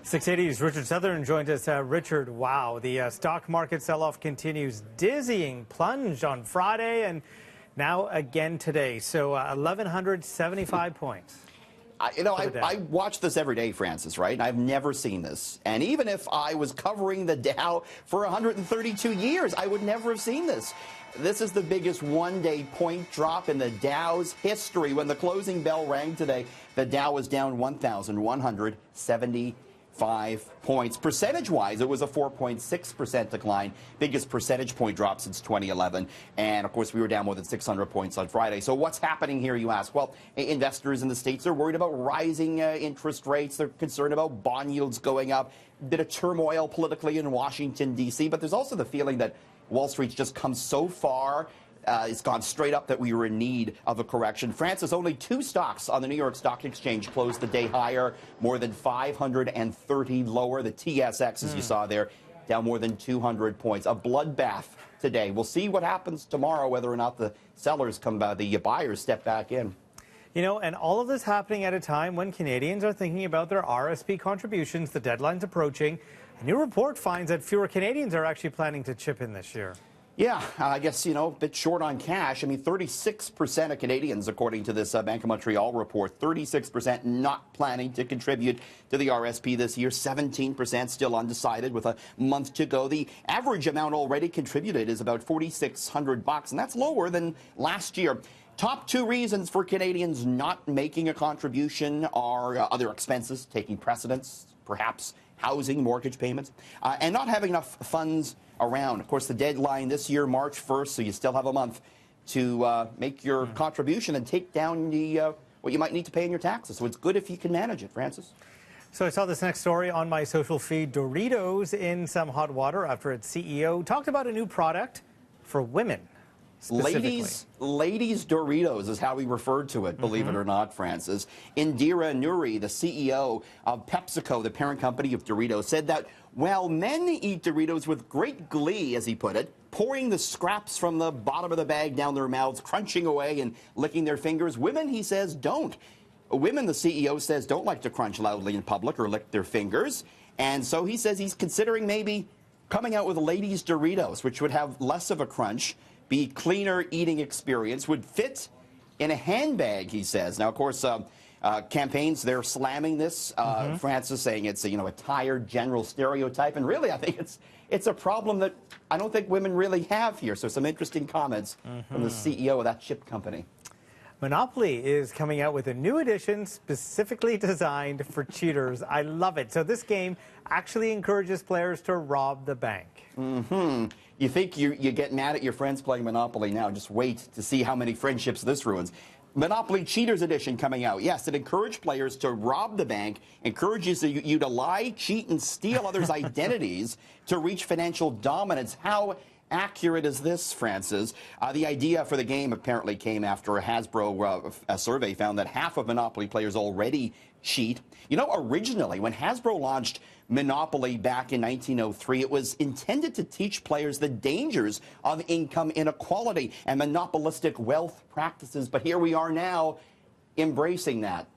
680's Richard Southern joined us. Richard, wow, the stock market sell-off continues. Dizzying plunge on Friday and now again today. So 1,175 points. I watch this every day, Francis, right? I've never seen this. And even if I was covering the Dow for 132 years, I would never have seen this. This is the biggest one-day point drop in the Dow's history. When the closing bell rang today, the Dow was down 1,175 points. Percentage-wise, it was a 4.6% decline, biggest percentage point drop since 2011. And, of course, we were down more than 600 points on Friday. So what's happening here, you ask? Well, investors in the States are worried about rising interest rates. They're concerned about bond yields going up. A bit of turmoil politically in Washington, D.C. But there's also the feeling that Wall Street's just come so far. It's gone straight up that we were in need of a correction. Francis, only two stocks on the New York Stock Exchange closed the day higher, more than 530 lower. The TSX, as you saw there, down more than 200 points. A bloodbath today. We'll see what happens tomorrow, whether or not the sellers come by, the buyers step back in. You know, and all of this happening at a time when Canadians are thinking about their RSP contributions, the deadline's approaching. A new report finds that fewer Canadians are actually planning to chip in this year. Yeah, I guess, a bit short on cash. I mean, 36% of Canadians, according to this Bank of Montreal report, 36% not planning to contribute to the RSP this year, 17% still undecided with a month to go. The average amount already contributed is about $4,600, and that's lower than last year. Top two reasons for Canadians not making a contribution are other expenses taking precedence, perhaps housing, mortgage payments, and not having enough funds around. Of course, the deadline this year, March 1st, so you still have a month to make your contribution and take down the what you might need to pay in your taxes. So it's good if you can manage it, Francis. So I saw this next story on my social feed. Doritos in some hot water after its CEO talked about a new product for women. Ladies Doritos is how we referred to it, believe it or not, Francis. Indira Nuri, the CEO of PepsiCo, the parent company of Doritos, said that while men eat Doritos with great glee, as he put it, pouring the scraps from the bottom of the bag down their mouths, crunching away and licking their fingers, women, he says, don't. Women, the CEO says, don't like to crunch loudly in public or lick their fingers. And so he says he's considering maybe coming out with ladies Doritos, which would have less of a crunch, be cleaner eating experience, would fit in a handbag, he says. Now, of course, campaigns, they're slamming this. Francis saying it's a tired general stereotype. And really, I think it's a problem that I don't think women really have here. So some interesting comments from the CEO of that chip company. Monopoly is coming out with a new edition specifically designed for cheaters. I love it. So this game actually encourages players to rob the bank. You think you get mad at your friends playing Monopoly now. Just wait to see how many friendships this ruins. Monopoly Cheaters Edition coming out. Yes, it encouraged players to rob the bank, encourages you to lie, cheat, and steal others' identities to reach financial dominance. How accurate is this, Francis? The idea for the game apparently came after a Hasbro survey found that half of Monopoly players already cheat. Originally, when Hasbro launched Monopoly back in 1903, it was intended to teach players the dangers of income inequality and monopolistic wealth practices. But here we are now embracing that.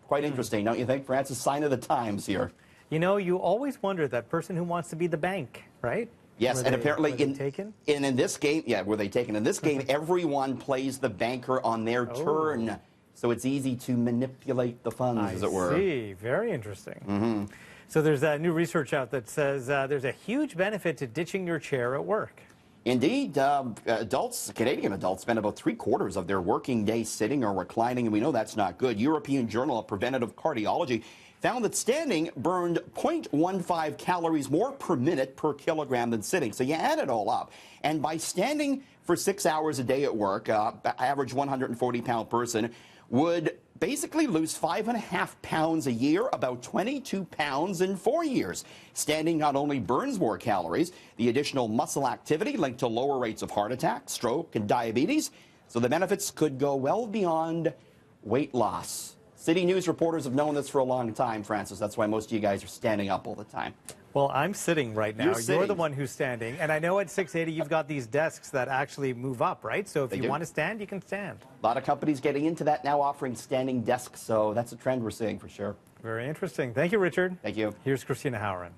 Quite interesting, don't you think, Francis? Sign of the times here. You always wonder that person who wants to be the bank, right? Yes, and apparently in this game, were they taken? In this game, everyone plays the banker on their turn. So it's easy to manipulate the funds, as it were. I see. Very interesting. So there's new research out that says there's a huge benefit to ditching your chair at work. Indeed, Canadian adults spend about 3/4 of their working day sitting or reclining, and we know that's not good. European Journal of Preventive Cardiology found that standing burned 0.15 calories more per minute per kilogram than sitting. So you add it all up. And by standing for 6 hours a day at work, average 140-pound person would basically lose 5.5 pounds a year, about 22 pounds in 4 years. Standing not only burns more calories, the additional muscle activity linked to lower rates of heart attack, stroke, and diabetes. So the benefits could go well beyond weight loss. City News reporters have known this for a long time, Francis. That's why most of you guys are standing up all the time. Well, I'm sitting right now. You're the one who's standing. And I know at 680 you've got these desks that actually move up, right? So if you want to stand, you can stand. A lot of companies getting into that now, offering standing desks. So that's a trend we're seeing for sure. Very interesting. Thank you, Richard. Thank you. Here's Christina Howren.